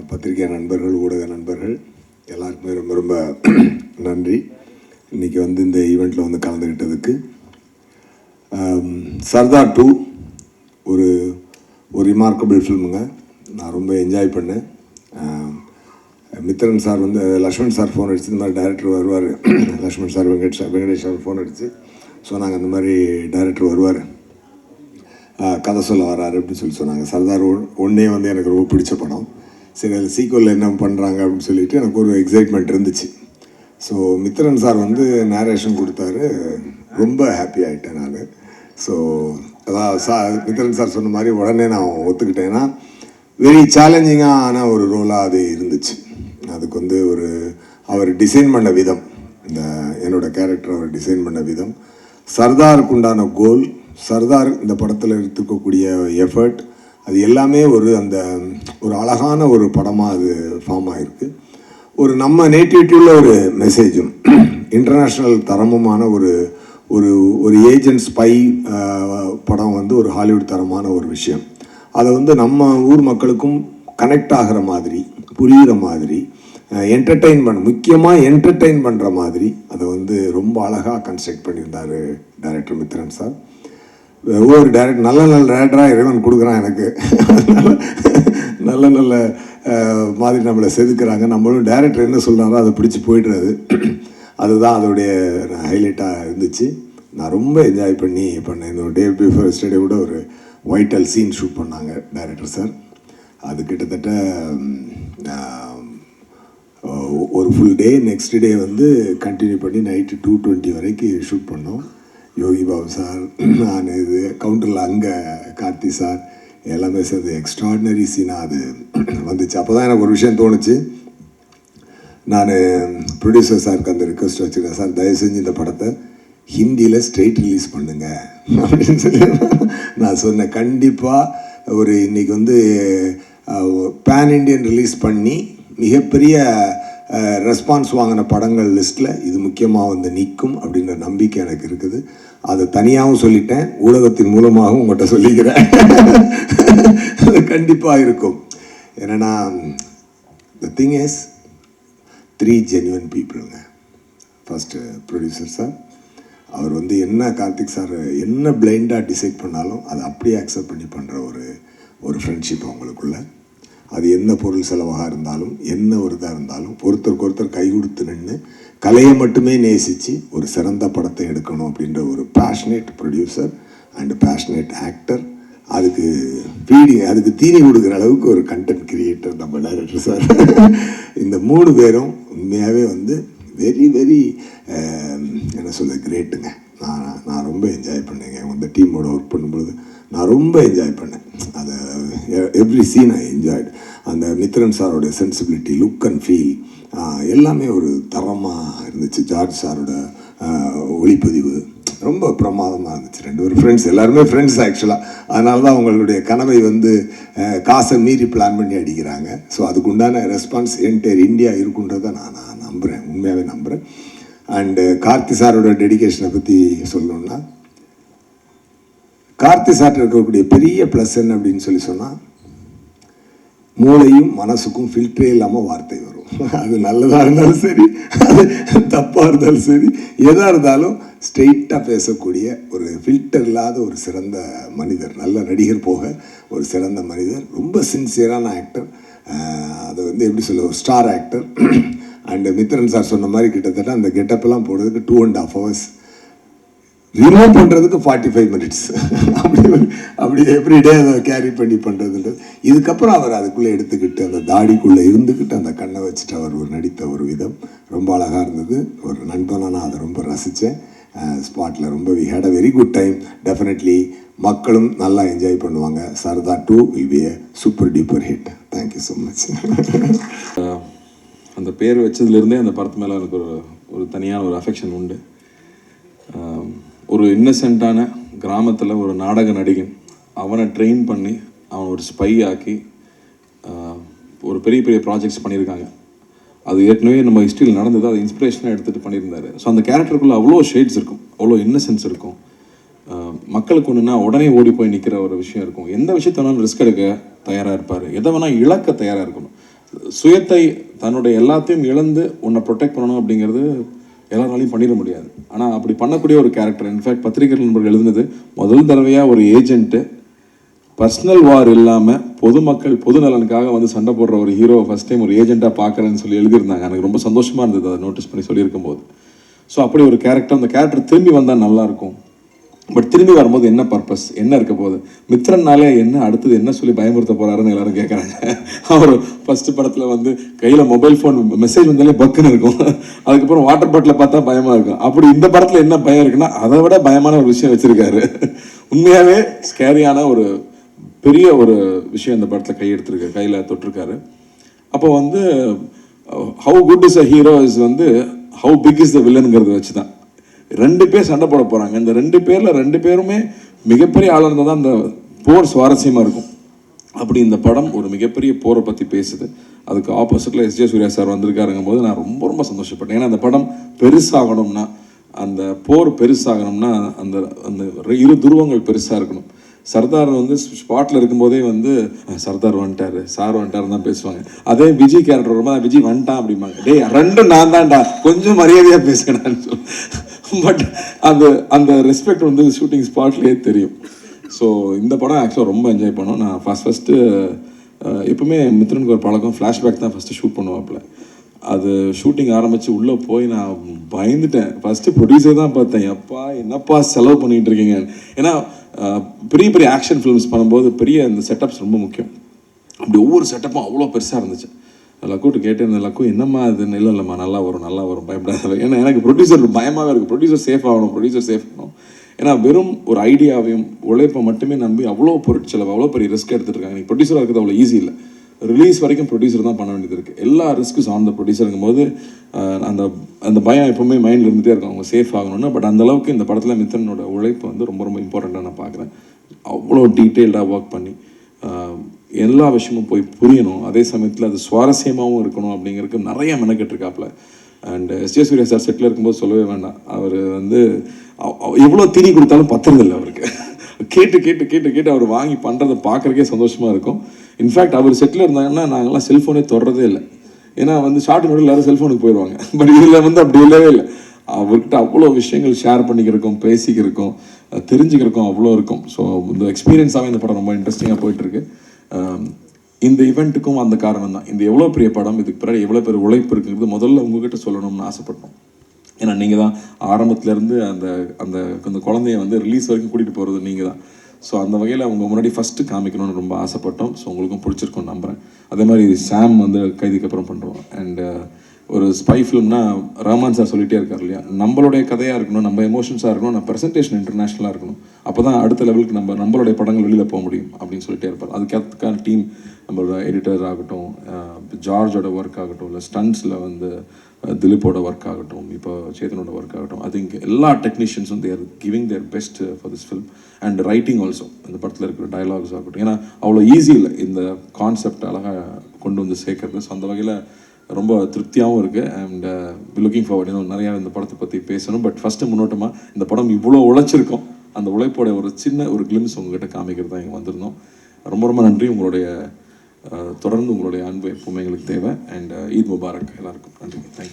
பத்திரிகை நண்பர்கள், ஊடக நண்பர்கள் எல்லாருக்குமே ரொம்ப ரொம்ப நன்றி. இன்றைக்கி வந்து இந்த ஈவெண்ட்டில் வந்து கலந்துக்கிட்டதுக்கு. சர்தார் 2 ஒரு ரிமார்க்கபிள் ஃபில்முங்க. நான் ரொம்ப என்ஜாய் பண்ணேன். மித்ரன் சார் வந்து லக்ஷ்மண் சார் ஃபோன் அடிச்சு இந்த மாதிரி டைரக்டர் வருவார், Lakshman sir Venkatesh sir phone அடித்து சொன்னாங்க இந்த மாதிரி டைரக்டர் வருவார், கதை சொல்ல வராரு அப்படின்னு சொன்னாங்க. சர்தார் 1 வந்து எனக்கு ரொம்ப பிடிச்ச படம். சரி, அது சீக்வலில் என்ன பண்ணுறாங்க அப்படின்னு சொல்லிட்டு எனக்கு ஒரு எக்ஸைட்மெண்ட் இருந்துச்சு. ஸோ மித்ரன் சார் வந்து நேரேஷன் கொடுத்தாரு, ரொம்ப ஹாப்பி ஆகிட்டேன் நான். ஸோ அதான் மித்ரன் சார் சொன்ன மாதிரி உடனே நான் ஒத்துக்கிட்டேன்னா வெரி சேலஞ்சிங்கான ஒரு ரோலாக அது இருந்துச்சு. அதுக்கு வந்து அவர் டிசைன் பண்ண விதம், என்னோட கேரக்டர் அவர் டிசைன் பண்ண விதம், சர்தாருக்கு உண்டான கோல், சர்தார் இந்த படத்தில் எடுத்துக்கக்கூடிய எஃபர்ட், அது எல்லாமே ஒரு அழகான ஒரு படமாக அது ஃபார்ம் ஆகிருக்கு. நம்ம நேட்டிவிட்டியில் ஒரு மெசேஜும் இன்டர்நேஷ்னல் தரமுமான ஒரு ஏஜென்ட் ஸ்பை படம் வந்து ஒரு ஹாலிவுட் தரமான ஒரு விஷயம். அதை வந்து நம்ம ஊர் மக்களுக்கும் கனெக்ட் ஆகிற மாதிரி, புரிகிற மாதிரி, முக்கியமாக என்டர்டெயின் பண்ணுற மாதிரி அதை வந்து ரொம்ப அழகாக கன்ஸ்ட்ரக்ட் பண்ணியிருந்தார் டைரக்டர் மித்ரன் சார். ஒவ்வொரு டைரக்டர் நல்ல டைரக்டராக இறைவன் கொடுக்குறான் எனக்கு. நல்ல மாதிரி நம்மளை செதுக்குறாங்க. நம்மளும் டைரக்டர் என்ன சொல்கிறாரோ அதை பிடிச்சி போய்டுறது. அதுதான் அதோடைய ஹைலைட்டாக இருந்துச்சு. நான் ரொம்ப என்ஜாய் பண்ணேன். இந்த டே பிஃபோர் எஸ்டர்டே கூட ஒரு வைட்டல் சீன் ஷூட் பண்ணாங்க டைரக்டர் சார். அது கிட்டத்தட்ட ஒரு ஃபுல் டே, நெக்ஸ்ட் டே வந்து கண்டினியூ பண்ணி நைட்டு 2:20 வரைக்கும் ஷூட் பண்ணோம். யோகி பாபு சார், நான் இது கவுண்டரில் அங்கே கார்த்தி சார் எல்லாமே சேர்ந்து எக்ஸ்ட்ராடினரி சீனாக அது வந்துச்சு. அப்போ தான் எனக்கு ஒரு விஷயம் தோணுச்சு. நான் ப்ரொடியூசர் சாருக்கு அந்த ரிக்வெஸ்ட் வச்சுருக்கேன், சார் தயவு செஞ்சு இந்த படத்தை ஹிந்தியில் ஸ்ட்ரெயிட் ரிலீஸ் பண்ணுங்க அப்படின்னு சொல்லி நான் சொன்னேன். கண்டிப்பாக இன்றைக்கி வந்து பேன் இண்டியன் ரிலீஸ் பண்ணி மிகப்பெரிய ரெஸ்பான்ஸ் வாங்கின படங்கள் லிஸ்ட்டில் இது முக்கியமாக வந்து நிற்கும் அப்படின்ற நம்பிக்கை எனக்கு இருக்குது. அதை தனியாகவும் சொல்லிட்டேன், ஊடகத்தின் மூலமாகவும் உங்கள்கிட்ட சொல்லிக்கிறேன். அது கண்டிப்பாக இருக்கும். ஏன்னா த திங் இஸ் 3 ஜென்யூன் பீப்புளுங்க. ஃபஸ்ட்டு ப்ரொடியூசர் சார், அவர் வந்து என்ன கார்த்திக் சார் என்ன பிளைண்டாக டிசைட் பண்ணாலும் அதை அப்படியே அக்செப்ட் பண்ணி பண்ணுற ஒரு ஃப்ரெண்ட்ஷிப் அவங்களுக்குள்ள. அது என்ன பொருள் செலவாக இருந்தாலும், என்ன ஒரு இதாக இருந்தாலும் ஒருத்தருக்கு ஒருத்தர் கை கொடுத்து நின்று கலையை மட்டுமே நேசித்து ஒரு சிறந்த படத்தை எடுக்கணும் அப்படின்ற ஒரு passionate producer and passionate actor. அதுக்கு தீனி கொடுக்குற அளவுக்கு ஒரு கண்டென்ட் கிரியேட்டர் நம்ம டைரக்டர் சார். இந்த 3 பேரும் உண்மையாகவே வந்து வெரி வெரி என்ன சொல்ல கிரேட்டுங்க. நான் ரொம்ப என்ஜாய் பண்ணேங்க. இந்த டீமோட ஒர்க் பண்ணும்பொழுது நான் ரொம்ப என்ஜாய் பண்ணேன். அதை எவ்ரி சீன் ஐ என்ஜாய்டு. அந்த மித்ரன் சாரோட சென்சிபிலிட்டி, லுக் அண்ட் ஃபீல் எல்லாமே ஒரு தரமாக இருந்துச்சு. ஜார்ஜ் சாரோட ஒளிப்பதிவு ரொம்ப பிரமாதமாக இருந்துச்சு. 2 பேரும் ஃப்ரெண்ட்ஸ், எல்லாருமே ஃப்ரெண்ட்ஸ் ஆக்சுவலாக. அதனால தான் அவங்களுடைய கனவை வந்து காசை மீறி பிளான் பண்ணி அடிக்கிறாங்க. ஸோ அதுக்கு உண்டான ரெஸ்பான்ஸ் என்டையர் இந்தியா இருக்குன்றதை நான் நம்புகிறேன், உண்மையாகவே நம்புகிறேன். அண்டு கார்த்தி சாரோட டெடிகேஷனை பற்றி சொல்லணுன்னா, கார்த்தி சார் இருக்கக்கூடிய பெரிய ப்ளஸ் என்ன அப்படின்னு சொன்னால், மூளையும் மனசுக்கும் ஃபில்டரே இல்லாமல் வார்த்தை வரும். அது நல்லதாக இருந்தாலும் சரி, அது தப்பாக இருந்தாலும் சரி, எதாக இருந்தாலும் ஸ்ட்ரெயிட்டாக பேசக்கூடிய ஒரு ஃபில்டர் இல்லாத ஒரு சிறந்த மனிதர், நல்ல நடிகர் போக ஒரு சிறந்த மனிதர், ரொம்ப சின்சியரான ஆக்டர். அது வந்து எப்படி சொல்ல, ஒரு star actor. And Mithran sir சொன்ன மாதிரி கிட்டத்தட்ட அந்த கெட்டப்பெல்லாம் போடுறதுக்கு 2.5 hours, ரிமூவ் பண்ணுறதுக்கு 45 minutes. அப்படி எவ்ரிடே அதை கேரி பண்ணி பண்ணுறதுன்றது. இதுக்கப்புறம் அவர் அதுக்குள்ளே எடுத்துக்கிட்டு அந்த தாடிக்குள்ளே இருந்துக்கிட்டு அந்த கண்ணை வச்சுட்டு அவர் நடித்த ஒரு விதம் ரொம்ப அழகாக இருந்தது. ஒரு நண்பனாக நான் அதை ரொம்ப ரசித்தேன். ஸ்பாட்டில் ரொம்ப we had a very good time. Definitely மக்களும் நல்லா என்ஜாய் பண்ணுவாங்க. Sardar 2 will be a super duper hit. Thank you so much. அந்த பேர் வச்சதுலேருந்தே அந்த படத்து மேலே எனக்கு ஒரு தனியான ஒரு அஃபெக்ஷன் உண்டு. ஒரு இன்னசென்ட்டான கிராமத்தில் ஒரு நாடக நடிகன், அவனை ட்ரெயின் பண்ணி அவன் ஒரு ஸ்பை ஆக்கி ஒரு பெரிய பெரிய ப்ராஜெக்ட்ஸ் பண்ணியிருக்காங்க. அது ஏற்கனவே நம்ம ஹிஸ்ட்ரியில் நடந்தது, அதை இன்ஸ்பிரேஷனாக எடுத்துகிட்டு பண்ணியிருந்தாரு. ஸோ அந்த கேரக்டருக்குள்ளே அவ்வளோ ஷேட்ஸ் இருக்கும், அவ்வளோ இன்னசென்ஸ் இருக்கும். மக்களுக்கு ஒன்றுனா உடனே ஓடி போய் நிற்கிற ஒரு விஷயம் இருக்கும். எந்த விஷயத்தாலும் ரிஸ்க் எடுக்க தயாராக இருப்பார், எதை வேணால் இழக்க தயாராக இருக்கணும். சுயத்தை தன்னுடைய எல்லாத்தையும் இழந்து உன்னை ப்ரொடெக்ட் பண்ணணும் அப்படிங்கிறது எல்லாராலையும் பண்ணிட முடியாது. ஆனால் அப்படி பண்ணக்கூடிய ஒரு கேரக்டர். இன்ஃபேக்ட் பத்திரிகை நண்பர்கள் எழுதுனது முதல் தடவையாக ஒரு ஏஜென்ட்டு பர்சனல் வார் இல்லாமல் பொதுமக்கள் பொது நலனுக்காக வந்து சண்டை போடுற ஒரு ஹீரோவை ஃபஸ்ட் டைம் ஒரு ஏஜென்ட்டாக பார்க்குறேன்னு சொல்லி எழுதியிருந்தாங்க. எனக்கு ரொம்ப சந்தோஷமாக இருந்தது அதை நோட்டீஸ் பண்ணி சொல்லியிருக்கும் போது. ஸோ அப்படி ஒரு கேரக்டர், அந்த கேரக்டர் திரும்பி வந்தால் நல்லாயிருக்கும். பட் திரும்பி வரும்போது என்ன பர்பஸ், என்ன இருக்க போகுது, மித்ரன்னாலே என்ன அடுத்தது என்ன சொல்லி பயமுறுத்த போகிறாருன்னு எல்லாரும் கேட்குறாங்க. அவர் ஃபஸ்ட்டு படத்தில் வந்து கையில் மொபைல் ஃபோன் மெசேஜ் வந்தாலே பக்குன்னு இருக்கும், அதுக்கப்புறம் வாட்டர் பாட்டில் பார்த்தா பயமாக இருக்கும். அப்படி இந்த படத்தில் என்ன பயம் இருக்குன்னா அதை விட பயமான ஒரு விஷயம் வச்சுருக்காரு. உண்மையாகவே ஸ்கேரியான ஒரு பெரிய ஒரு விஷயம் இந்த படத்தில் கையில் தொட்டிருக்காரு. அப்போ வந்து how good is a hero is வந்து ஹவு பிக் இஸ் த வில்லனுங்கிறத வச்சு தான் 2 பேர் சண்டை போட போகிறாங்க. இந்த 2 பேரில் 2 பேருமே மிகப்பெரிய ஆளாக இருந்தால் தான் அந்த போர் சுவாரஸ்யமாக இருக்கும். அப்படி இந்த படம் ஒரு மிகப்பெரிய போரை பற்றி பேசுது. அதுக்கு ஆப்போசிட்டில் எஸ்ஜே சூர்யா சார் வந்திருக்காருங்கும் போது நான் ரொம்ப ரொம்ப சந்தோஷப்பட்டேன். ஏன்னா அந்த படம் பெருசாகணும்னா, அந்த போர் பெருசாகணும்னா அந்த அந்த 2 துருவங்கள் பெருசாக இருக்கணும். சர்தார் வந்து ஸ்பாட்டில் இருக்கும்போதே வந்து சர்தார் வந்துட்டாரு, சார் வந்துட்டாருன்னு தான் பேசுவாங்க. அதே விஜய் கேரக்டர் ரொம்ப விஜய் வந்துட்டான் அப்படிம்பாங்க. டேய் 2 நான் தான்டா, கொஞ்சம் மரியாதையாக பேசுகிறான்னு சொல்லி. பட் அந்த ரெஸ்பெக்ட் வந்து ஷூட்டிங் ஸ்பாட்லேயே தெரியும். ஸோ இந்த படம் ஆக்சுவலாக ரொம்ப என்ஜாய் பண்ணோம். நான் ஃபஸ்ட்டு எப்பவுமே மித்ரனுக்கு ஒரு பழக்கம், ஃப்ளாஷ்பேக் தான் ஃபஸ்ட்டு ஷூட் பண்ணுவாப்புல. அது ஷூட்டிங் ஆரம்பித்து உள்ளே போய் நான் பயந்துட்டேன். ஃபஸ்ட்டு ப்ரொடியூசர் தான் பார்த்தேன், எப்பா என்னப்பா செலவு பண்ணிகிட்டு இருக்கீங்க. ஏன்னா பெரிய பெரிய ஆக்ஷன் ஃபிலிம்ஸ் பண்ணும்போது பெரிய இந்த செட்டப்ஸ் ரொம்ப முக்கியம். அப்படி ஒவ்வொரு செட்டப்பும் அவ்வளோ பெருசாக இருந்துச்சு. லக்கூட்டு கேட்டேன், லக்கு என்னம்மா அது இல்லைம்மா நல்லா வரும் பயப்படாத. ஏன்னா எனக்கு ப்ரொடியூசர் பயமாகவே இருக்குது. ப்ரொடியூசர் சேஃப் ஆகணும். ஏன்னா வெறும் ஒரு ஐடியாவையும் உழைப்பை மட்டுமே நம்பி அவ்வளோ பொருட்செலவு, அவ்வளோ பெரிய ரிஸ்க் எடுத்துகிட்டு இருக்காங்க. நீங்கள் ப்ரொடியூசராக இருக்கிறது அவ்வளோ ஈஸி இல்லை. ரிலீஸ் வரைக்கும் ப்ரொடியூசர் தான் பண்ண வேண்டியது இருக்குது. எல்லா ரிஸ்க்கும் ஆன் த ப்ரொடியூசருங்கும் போது அந்த பயம் எப்போவுமே மைண்டில் இருந்துகிட்டே இருக்கும், அவங்க சேஃப் ஆகணும்னு. பட் அந்தளவுக்கு இந்த படத்தில் மித்ரனோட உழைப்பு வந்து ரொம்ப ரொம்ப இம்பார்ட்டண்ட்டாக நான் பார்க்குறேன். அவ்வளோ டீட்டெயில்டாக ஒர்க் பண்ணி எல்லா விஷயமும் போய் புரியணும், அதே சமயத்தில் அது சுவாரஸ்யமாகவும் இருக்கணும் அப்படிங்கிறதுக்கு நிறைய மெனக்கெட்டுருக்காப்புல. அண்ட் எஸ்ஜே சூர்யா சார் செட்டில் இருக்கும்போது சொல்லவே வேண்டாம். அவர் வந்து எவ்வளோ தீனி கொடுத்தாலும் பத்துறதில்லை அவருக்கு. கேட்டு அவர் வாங்கி பண்ணுறதை பார்க்குறக்கே சந்தோஷமாக இருக்கும். இன்ஃபேக்ட் அவர் செட்டில் இருந்தாங்கன்னா நாங்கள்லாம் செல்ஃபோனே தொடரதே இல்லை. ஏன்னா வந்து ஷார்ட் நோட்டில் எல்லாரும் செல்ஃபோனுக்கு போயிடுவாங்க. பட் இதில் வந்து அப்படி இல்லவே இல்லை. அவர்கிட்ட அவ்வளோ விஷயங்கள் ஷேர் பண்ணிக்கிறக்கும், பேசிக்கிறக்கும், தெரிஞ்சுக்கிறக்கும் அவ்வளோ இருக்கும். ஸோ இந்த எக்ஸ்பீரியன்ஸாகவே இந்த படம் ரொம்ப இன்ட்ரெஸ்டிங்காக போயிட்டுருக்கு. இந்த ஈவெண்ட்டுக்கும் அந்த காரணம் தான். இந்த எவ்வளோ பெரிய படம், இதுக்கு பிறகு எவ்வளோ பெரிய உழைப்பு இருக்குங்கிறது முதல்ல உங்ககிட்ட சொல்லணும்னு ஆசைப்பட்டோம். ஏன்னா நீங்கள் தான் ஆரம்பத்துலேருந்து அந்த அந்த குழந்தைய வந்து ரிலீஸ் வரைக்கும் கூட்டிகிட்டு போகிறது நீங்கள் தான். ஸோ அந்த வகையில் அவங்க முன்னாடி ஃபஸ்ட்டு காமிக்கணும்னு ரொம்ப ஆசைப்பட்டோம். ஸோ உங்களுக்கும் பிடிச்சிருக்கும்னு நம்புகிறேன். அதே மாதிரி சாம் வந்து கைதிக்கு அப்புறம் பண்ணுறோம். அண்டு ஒரு ஸ்பை ஃபிலிம்னா ரஹ்மான் சார் சொல்லிகிட்டே இருக்கார் இல்லையா, நம்மளுடைய கதையாக இருக்கணும், நம்ம எமோஷன்ஸாக இருக்கணும், நம்ம ப்ரெசன்டேஷன் இன்டர்நேஷ்னலாக இருக்கணும். அப்போ தான் அடுத்த லெவலுக்கு நம்மளுடைய படங்கள் வெளியில் போக முடியும் அப்படின்னு சொல்லிட்டே இருப்பார். அதுக்கான டீம், நம்மளோட எடிட்டர் ஆகட்டும், ஜார்ஜோட ஒர்க் ஆகட்டும், இல்லை ஸ்டண்ட்ஸில் வந்து திலீப்போட ஒர்க் ஆகட்டும், இப்போ சேதனோட ஒர்க் ஆகட்டும், அது இங்கே எல்லா டெக்னீஷியன்ஸும் their giving their best for this film. And writing also, இந்த படத்தில் இருக்கிற டயலாக்ஸ் ஆகட்டும். ஏன்னா அவ்வளோ ஈஸி இல்லை இந்த கான்செப்ட் அழகாக கொண்டு வந்து சேர்க்கறது. ஸோ அந்த வகையில் ரொம்ப திருப்தியாகவும் இருக்குது. And looking forward. இன்னும் நிறையா இந்த படத்தை பற்றி பேசணும். பட் ஃபஸ்ட்டு முன்னோட்டமாக இந்த படம் இவ்வளோ உழைச்சிருக்கோம், அந்த உழைப்போட ஒரு சின்ன ஒரு கிளிம்ஸ் உங்ககிட்ட காமிக்கிறது தான் இங்கே வந்திருந்தோம். ரொம்ப ரொம்ப நன்றி. உங்களுடைய தொடர்ந்து உங்களுடைய அன்பு எப்பவுமே எங்களுக்கு தேவை. அண்ட் ஈத் முபாரக் எல்லாருக்கும். நன்றி. தேங்க்யூ.